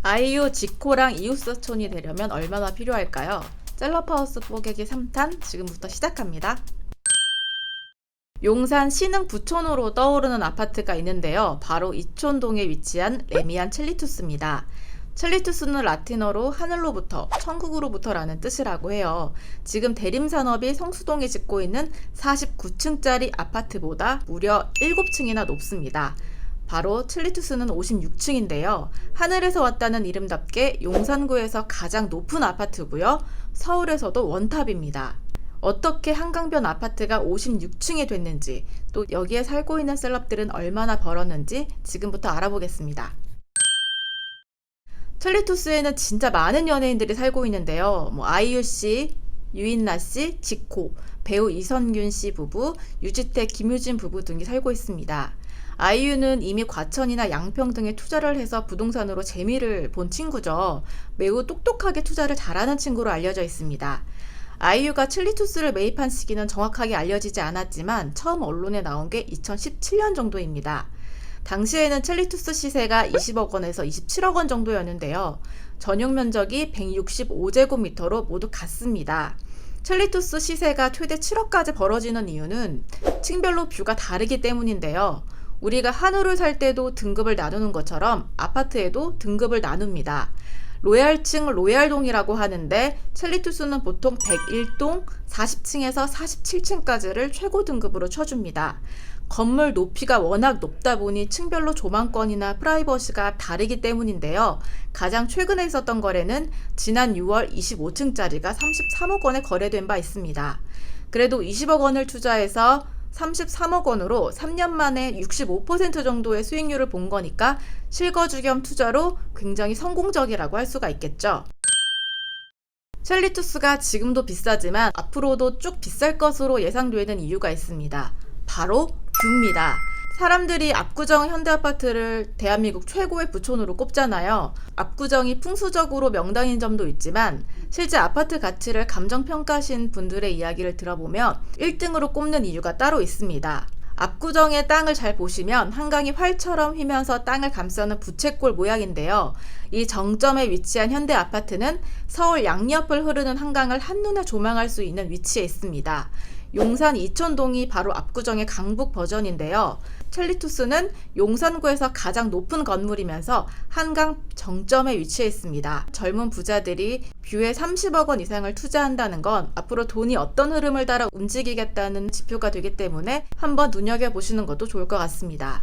아이유, 지코랑 이웃사촌이 되려면 얼마나 필요할까요? 셀럽하우스 뽀개기 3탄 지금부터 시작합니다. 용산 신흥 부촌으로 떠오르는 아파트가 있는데요. 바로 이촌동에 위치한 레미안 첼리투스입니다. 첼리투스는 라틴어로 하늘로부터, 천국으로부터라는 뜻이라고 해요. 지금 대림산업이 성수동에 짓고 있는 49층짜리 아파트보다 무려 7층이나 높습니다. 바로 첼리투스는 56층인데요. 하늘에서 왔다는 이름답게 용산구에서 가장 높은 아파트고요. 서울에서도 원탑입니다. 어떻게 한강변 아파트가 56층이 됐는지, 또 여기에 살고 있는 셀럽들은 얼마나 벌었는지 지금부터 알아보겠습니다. 첼리투스에는 진짜 많은 연예인들이 살고 있는데요. 아이유 씨, 유인나 씨, 지코, 배우 이선균 씨 부부, 유지태, 김유진 부부 등이 살고 있습니다. 아이유는 이미 과천이나 양평 등에 투자를 해서 부동산으로 재미를 본 친구죠. 매우 똑똑하게 투자를 잘하는 친구로 알려져 있습니다. 아이유가 첼리투스를 매입한 시기는 정확하게 알려지지 않았지만 처음 언론에 나온 게 2017년 정도입니다. 당시에는 첼리투스 시세가 20억 원에서 27억 원 정도였는데요. 전용 면적이 165제곱미터로 모두 같습니다. 첼리투스 시세가 최대 7억까지 벌어지는 이유는 층별로 뷰가 다르기 때문인데요. 우리가 한우를 살 때도 등급을 나누는 것처럼 아파트에도 등급을 나눕니다. 로얄층 로얄동이라고 하는데 첼리투스는 보통 101동 40층에서 47층까지를 최고 등급으로 쳐줍니다. 건물 높이가 워낙 높다 보니 층별로 조망권이나 프라이버시가 다르기 때문인데요. 가장 최근에 있었던 거래는 지난 6월 25층짜리가 33억 원에 거래된 바 있습니다. 그래도 20억 원을 투자해서 33억 원으로 3년 만에 65% 정도의 수익률을 본 거니까 실거주 겸 투자로 굉장히 성공적이라고 할 수가 있겠죠. 첼리투스가 지금도 비싸지만 앞으로도 쭉 비쌀 것으로 예상되는 이유가 있습니다. 바로 뷰입니다. 사람들이 압구정 현대아파트를 대한민국 최고의 부촌으로 꼽잖아요. 압구정이 풍수적으로 명당인 점도 있지만 실제 아파트 가치를 감정평가하신 분들의 이야기를 들어보면 1등으로 꼽는 이유가 따로 있습니다. 압구정의 땅을 잘 보시면 한강이 활처럼 휘면서 땅을 감싸는 부채꼴 모양인데요. 이 정점에 위치한 현대아파트는 서울 양옆을 흐르는 한강을 한눈에 조망할 수 있는 위치에 있습니다. 용산 이촌동이 바로 압구정의 강북 버전인데요. 첼리투스는 용산구에서 가장 높은 건물이면서 한강 정점에 위치해 있습니다. 젊은 부자들이 뷰에 30억 원 이상을 투자한다는 건 앞으로 돈이 어떤 흐름을 따라 움직이겠다는 지표가 되기 때문에 한번 눈여겨보시는 것도 좋을 것 같습니다.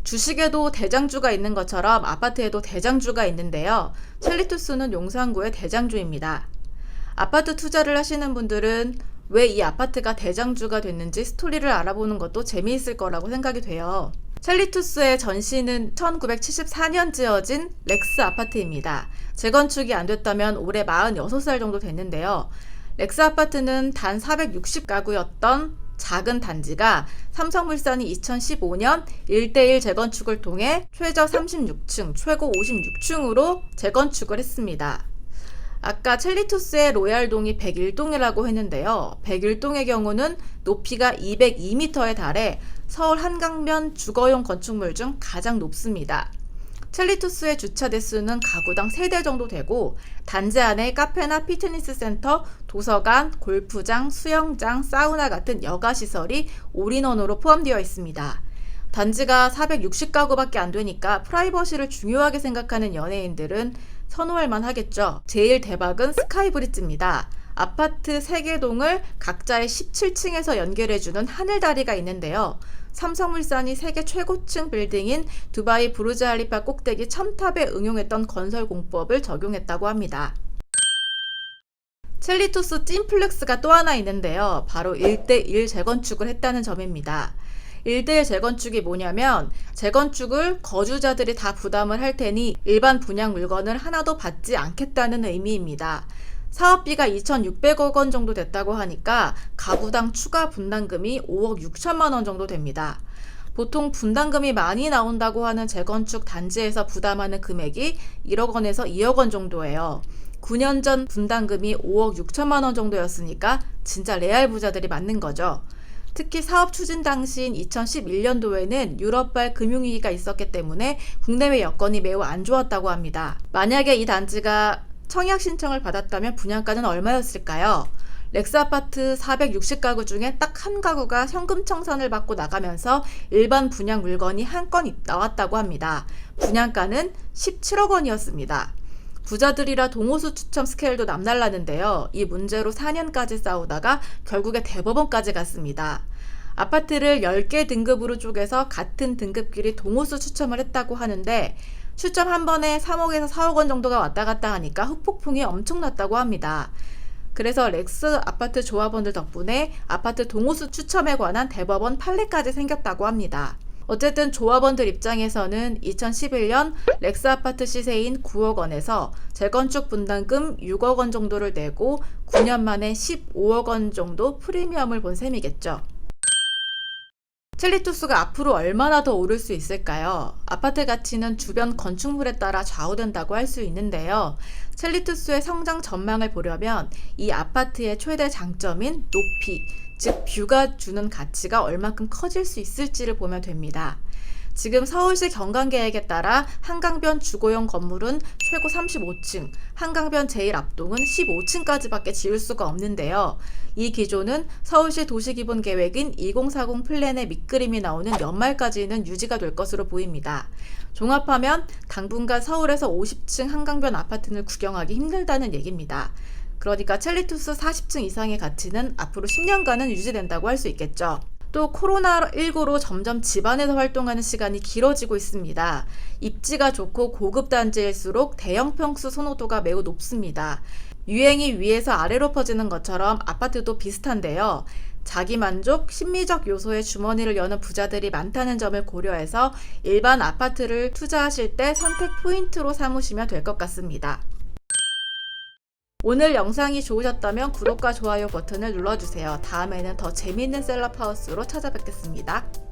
주식에도 대장주가 있는 것처럼 아파트에도 대장주가 있는데요. 첼리투스는 용산구의 대장주입니다. 아파트 투자를 하시는 분들은 왜 이 아파트가 대장주가 됐는지 스토리를 알아보는 것도 재미있을 거라고 생각이 돼요. 첼리투스의 전시는 1974년 지어진 렉스 아파트입니다. 재건축이 안 됐다면 올해 46살 정도 됐는데요. 렉스 아파트는 단 460가구였던 작은 단지가 삼성물산이 2015년 1대1 재건축을 통해 최저 36층, 최고 56층으로 재건축을 했습니다. 아까 첼리투스의 로얄동이 101동이라고 했는데요. 101동의 경우는 높이가 202m에 달해 서울 한강변 주거용 건축물 중 가장 높습니다. 첼리투스의 주차 대수는 가구당 3대 정도 되고 단지 안에 카페나 피트니스 센터, 도서관, 골프장, 수영장, 사우나 같은 여가시설이 올인원으로 포함되어 있습니다. 단지가 460가구밖에 안 되니까 프라이버시를 중요하게 생각하는 연예인들은 선호할 만 하겠죠. 제일 대박은 스카이브리지입니다. 아파트 3개 동을 각자의 17층에서 연결해주는 하늘다리가 있는데요. 삼성물산이 세계 최고층 빌딩인 두바이 부르즈할리파 꼭대기 첨탑에 응용했던 건설 공법을 적용했다고 합니다. 첼리투스 찐플렉스가 또 하나 있는데요. 바로 1대1 재건축을 했다는 점입니다. 1대1 재건축이 뭐냐면 재건축을 거주자들이 다 부담을 할 테니 일반 분양 물건을 하나도 받지 않겠다는 의미입니다. 사업비가 2,600억 원 정도 됐다고 하니까 가구당 추가 분담금이 5억 6천만 원 정도 됩니다. 보통 분담금이 많이 나온다고 하는 재건축 단지에서 부담하는 금액이 1억 원에서 2억 원 정도예요. 9년 전 분담금이 5억 6천만 원 정도였으니까 진짜 레알 부자들이 맞는 거죠. 특히 사업 추진 당시인 2011년도에는 유럽발 금융위기가 있었기 때문에 국내외 여건이 매우 안 좋았다고 합니다. 만약에 이 단지가 청약 신청을 받았다면 분양가는 얼마였을까요? 렉스 아파트 460가구 중에 딱 한 가구가 현금 청산을 받고 나가면서 일반 분양 물건이 한 건 나왔다고 합니다. 분양가는 17억 원이었습니다. 부자들이라 동호수 추첨 스케일도 남달랐는데요. 이 문제로 4년까지 싸우다가 결국에 대법원까지 갔습니다. 아파트를 10개 등급으로 쪼개서 같은 등급끼리 동호수 추첨을 했다고 하는데 추첨 한 번에 3억에서 4억 원 정도가 왔다 갔다 하니까 후폭풍이 엄청났다고 합니다. 그래서 렉스 아파트 조합원들 덕분에 아파트 동호수 추첨에 관한 대법원 판례까지 생겼다고 합니다. 어쨌든 조합원들 입장에서는 2011년 렉스 아파트 시세인 9억 원에서 재건축 분담금 6억 원 정도를 내고 9년 만에 15억 원 정도 프리미엄을 본 셈이겠죠. 첼리투스가 앞으로 얼마나 더 오를 수 있을까요? 아파트 가치는 주변 건축물에 따라 좌우된다고 할 수 있는데요. 첼리투스의 성장 전망을 보려면 이 아파트의 최대 장점인 높이, 즉 뷰가 주는 가치가 얼마큼 커질 수 있을지를 보면 됩니다. 지금 서울시 경관계획에 따라 한강변 주거용 건물은 최고 35층, 한강변 제일 앞동은 15층까지밖에 지을 수가 없는데요. 이 기조는 서울시 도시기본계획인 2040 플랜의 밑그림이 나오는 연말까지는 유지가 될 것으로 보입니다. 종합하면 당분간 서울에서 50층 한강변 아파트를 구경하기 힘들다는 얘기입니다. 그러니까 첼리투스 40층 이상의 가치는 앞으로 10년간은 유지된다고 할 수 있겠죠. 또 코로나19로 점점 집안에서 활동하는 시간이 길어지고 있습니다. 입지가 좋고 고급 단지일수록 대형 평수 선호도가 매우 높습니다. 유행이 위에서 아래로 퍼지는 것처럼 아파트도 비슷한데요. 자기만족, 심리적 요소의 주머니를 여는 부자들이 많다는 점을 고려해서 일반 아파트를 투자하실 때 선택 포인트로 삼으시면 될 것 같습니다. 오늘 영상이 좋으셨다면 구독과 좋아요 버튼을 눌러주세요. 다음에는 더 재미있는 셀럽하우스로 찾아뵙겠습니다.